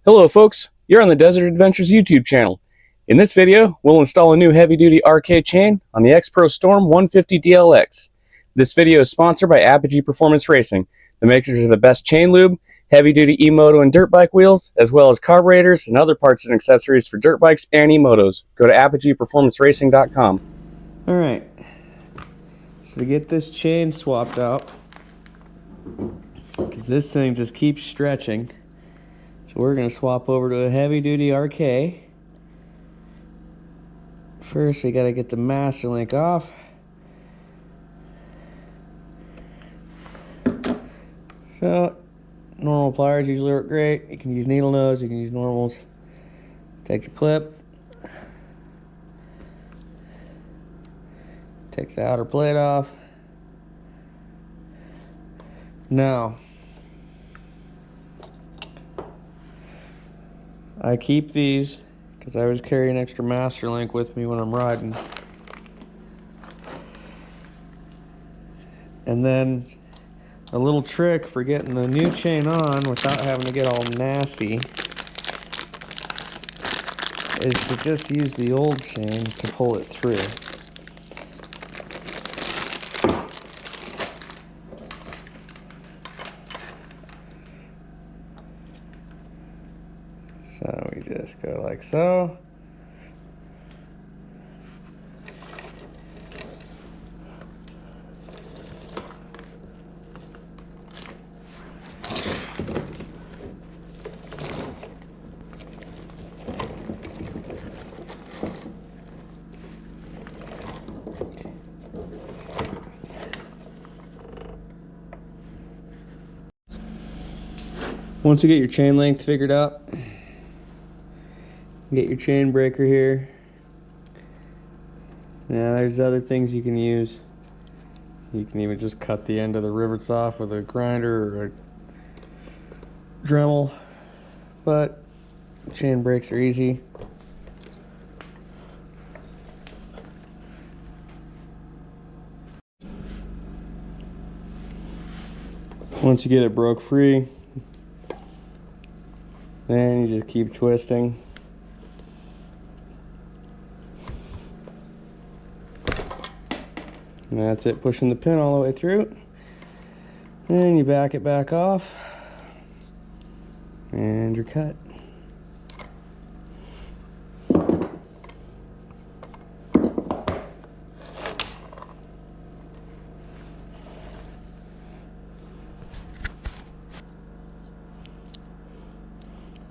Hello folks, you're on the Desert Adventures YouTube channel. In this video, we'll install a new heavy-duty RK chain on the X-Pro Storm 150 DLX. This video is sponsored by Apogee Performance Racing, the makers of the best chain lube, heavy-duty e-moto and dirt bike wheels, as well as carburetors and other parts and accessories for dirt bikes and e-motos. Go to apogeeperformanceracing.com. Alright, so to get this chain swapped out, because this thing just keeps stretching, so we're going to swap over to a heavy-duty RK. First, we got to get the master link off. So, normal pliers usually work great. You can use needle nose, you can use normals. Take the clip. Take the outer plate off. Now, I keep these because I always carry an extra master link with me when I'm riding. And then a little trick for getting the new chain on without having to get all nasty is to just use the old chain to pull it through. So we just go like so. Once you get your chain length figured out, get your chain breaker here. Now there's other things you can use. You can even just cut the end of the rivets off with a grinder or a Dremel, but chain breaks are easy. Once you get it broke free, then you just keep twisting. And that's it, pushing the pin all the way through. Then you back it back off, and you're cut.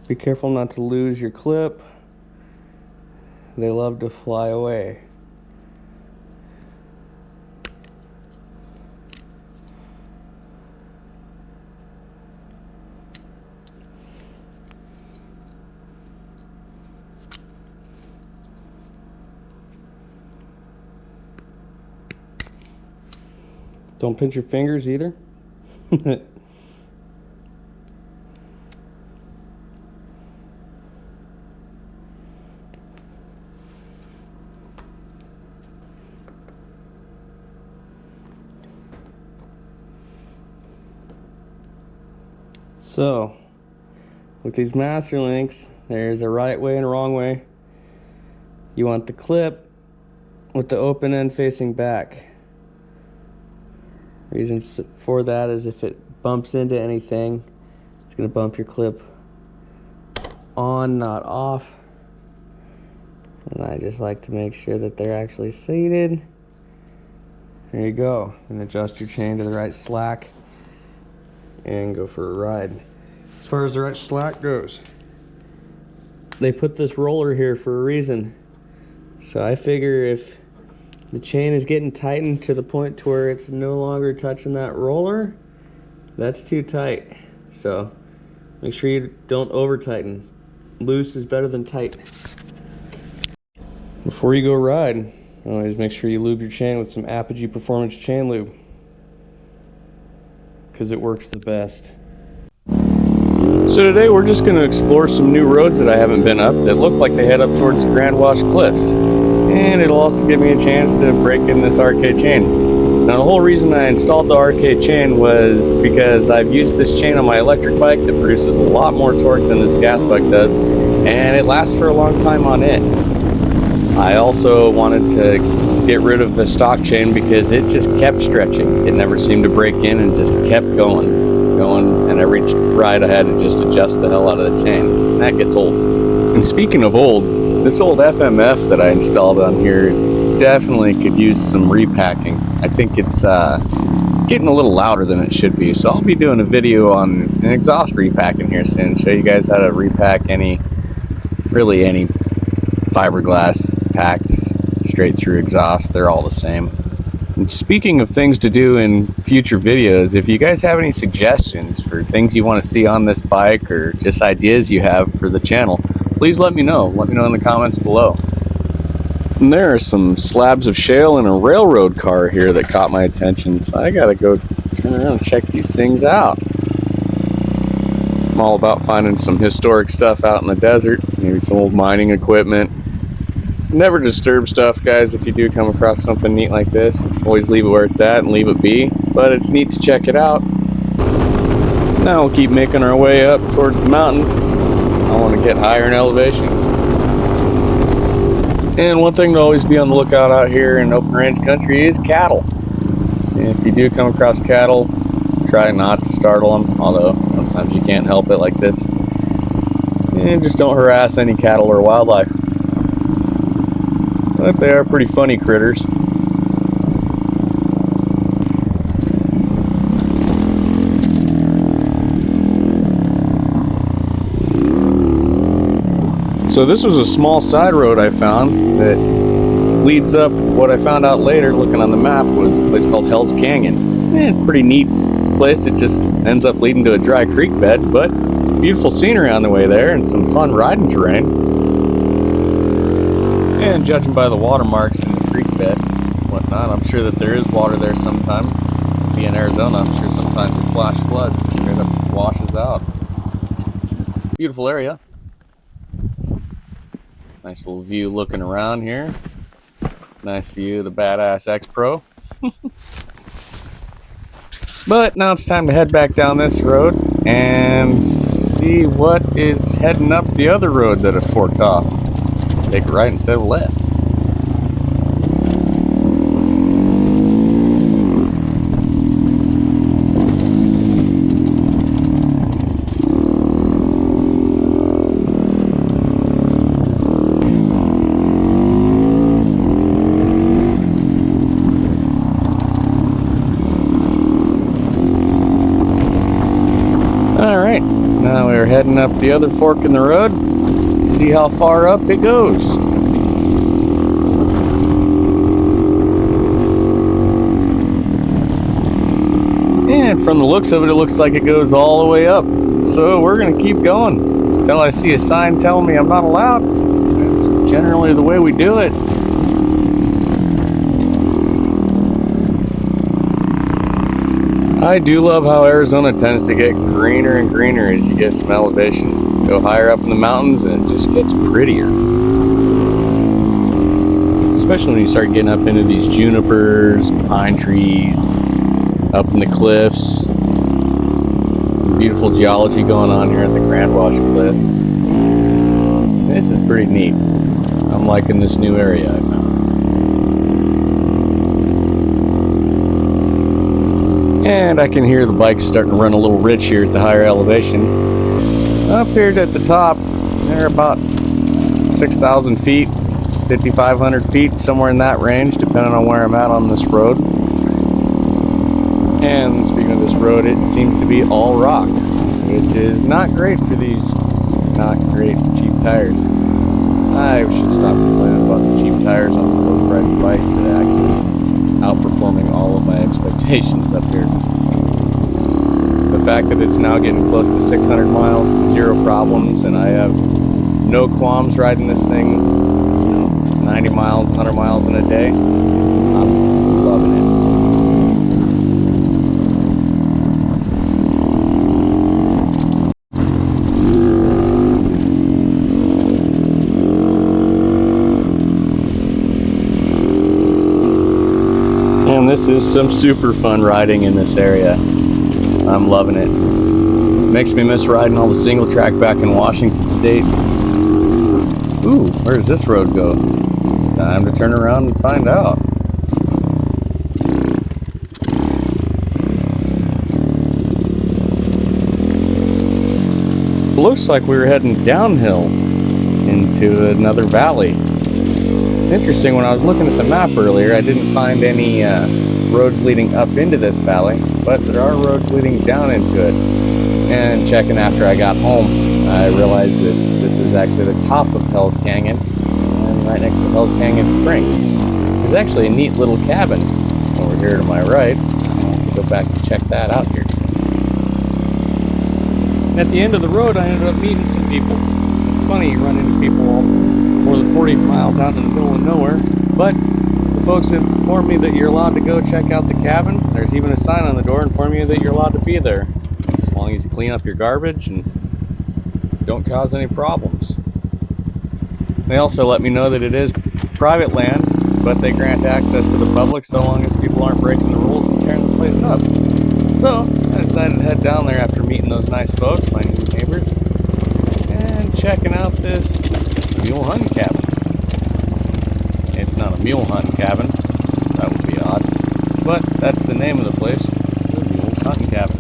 Be careful not to lose your clip. They love to fly away. Don't pinch your fingers either. So, with these master links, there's a right way and a wrong way. You want the clip with the open end facing back. Reason for that is if it bumps into anything, it's going to bump your clip on, not off. And I just like to make sure that they're actually seated. There you go. And adjust your chain to the right slack and go for a ride. As far as the right slack goes, they put this roller here for a reason. So I figure if the chain is getting tightened to the point to where it's no longer touching that roller, that's too tight. So make sure you don't over tighten. Loose is better than tight. Before you go ride, always make sure you lube your chain with some Apogee Performance chain lube, because it works the best. So today we're just going to explore some new roads that I haven't been up that look like they head up towards the Grand Wash Cliffs. And it'll also give me a chance to break in this RK chain. Now, the whole reason I installed the RK chain was because I've used this chain on my electric bike that produces a lot more torque than this gas bike does, and it lasts for a long time on it. I also wanted to get rid of the stock chain because it just kept stretching. It never seemed to break in and just kept going, and every ride I had to just adjust the hell out of the chain. And that gets old. And speaking of old, this old FMF that I installed on here definitely could use some repacking. I think it's getting a little louder than it should be, so I'll be doing a video on an exhaust repacking here soon. Show you guys how to repack any fiberglass packed straight through exhaust. They're all the same. And speaking of things to do in future videos, if you guys have any suggestions for things you want to see on this bike or just ideas you have for the channel, please let me know. Let me know in the comments below. And there are some slabs of shale in a railroad car here that caught my attention, so I gotta go turn around and check these things out. I'm all about finding some historic stuff out in the desert, maybe some old mining equipment. Never disturb stuff, guys. If you do come across something neat like this, always leave it where it's at and leave it be, but it's neat to check it out. Now we'll keep making our way up towards the mountains. I want to get higher in elevation. And one thing to always be on the lookout out here in open range country is cattle. And if you do come across cattle, try not to startle them, although sometimes you can't help it like this. And just don't harass any cattle or wildlife. But they are pretty funny critters. So this was a small side road I found that leads up. What I found out later looking on the map was a place called Hell's Canyon. Pretty neat place. It just ends up leading to a dry creek bed, but beautiful scenery on the way there and some fun riding terrain. And judging by the watermarks in the creek bed and whatnot, I'm sure that there is water there sometimes. Being in Arizona, I'm sure sometimes it flash floods and straight up washes out. Beautiful area. Nice little view looking around here. Nice view of the badass X-Pro. But now it's time to head back down this road and see what is heading up the other road that it forked off. Take a right instead of a left. Alright, now we're heading up the other fork in the road. See how far up it goes. And from the looks of it, it looks like it goes all the way up. So we're going to keep going until I see a sign telling me I'm not allowed. That's generally the way we do it. I do love how Arizona tends to get greener and greener as you get some elevation. Go higher up in the mountains and it just gets prettier. Especially when you start getting up into these junipers, pine trees, up in the cliffs. Some beautiful geology going on here at the Grand Wash Cliffs. This is pretty neat. I'm liking this new area I found. And I can hear the bike starting to run a little rich here at the higher elevation. Up here at the top, they're about 6,000 feet, 5,500 feet, somewhere in that range, depending on where I'm at on this road. And speaking of this road, it seems to be all rock, which is not great for these not great cheap tires. I should stop complaining about the cheap tires on the low price bike that actually is outperforming all of my expectations up here. The fact that it's now getting close to 600 miles with zero problems, and I have no qualms riding this thing, 90 miles, 100 miles in a day, I'm loving it. This is some super fun riding in this area. I'm loving it. Makes me miss riding all the single track back in Washington State. Ooh, where does this road go? Time to turn around and find out. Looks like we were heading downhill into another valley. Interesting, when I was looking at the map earlier, I didn't find any roads leading up into this valley, but there are roads leading down into it. And checking after I got home, I realized that this is actually the top of Hell's Canyon, and right next to Hell's Canyon Spring. There's actually a neat little cabin over here to my right. I'll go back and check that out here soon. At the end of the road, I ended up meeting some people. It's funny, you run into people all more than 40 miles out in the middle of nowhere, but the folks informed me that you're allowed to go check out the cabin. There's even a sign on the door informing you that you're allowed to be there, as long as you clean up your garbage and don't cause any problems. They also let me know that it is private land, but they grant access to the public so long as people aren't breaking the rules and tearing the place up. So I decided to head down there after meeting those nice folks, my new neighbors, and checking out this mule hunting cabin. It's not a mule hunting cabin, that would be odd, but that's the name of the place, the Mules Hunting Cabin.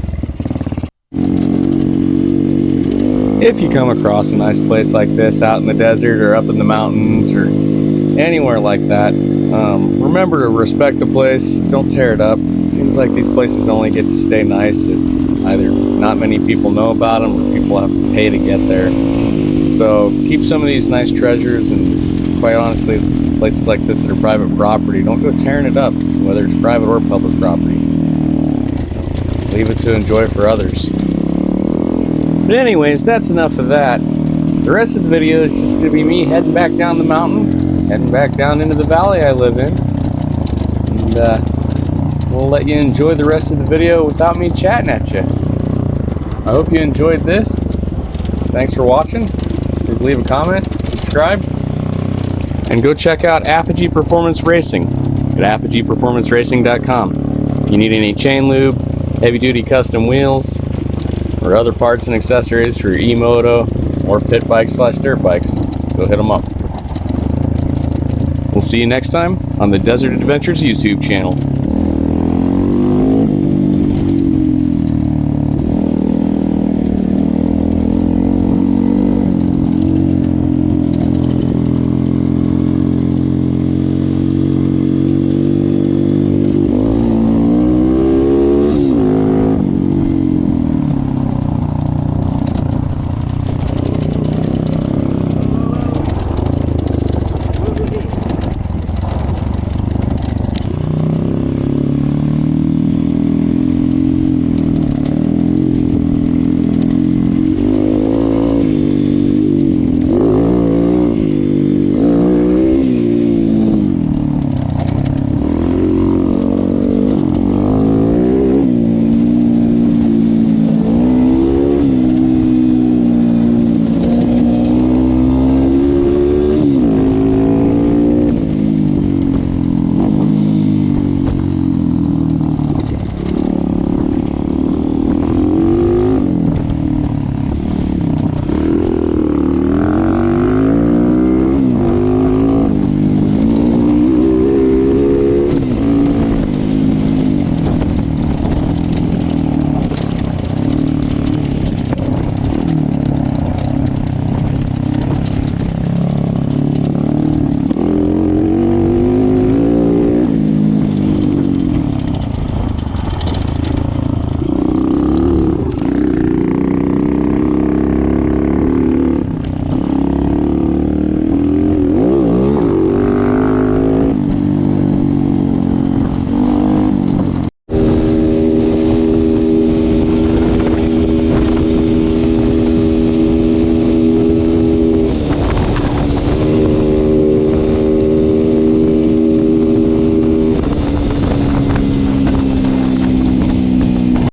If you come across a nice place like this out in the desert or up in the mountains or anywhere like that, remember to respect the place, don't tear it up. It seems like these places only get to stay nice if either not many people know about them or people have to pay to get there. So keep some of these nice treasures, and quite honestly, places like this that are private property, don't go tearing it up, whether it's private or public property. Leave it to enjoy for others. But anyways, that's enough of that. The rest of the video is just going to be me heading back down the mountain, heading back down into the valley I live in, and we'll let you enjoy the rest of the video without me chatting at you. I hope you enjoyed this. Thanks for watching. Please leave a comment, subscribe, and go check out Apogee Performance Racing at apogeeperformanceracing.com. If you need any chain lube, heavy-duty custom wheels, or other parts and accessories for your e-moto or pit bikes/dirt bikes, go hit them up. We'll see you next time on the Desert Adventures YouTube channel.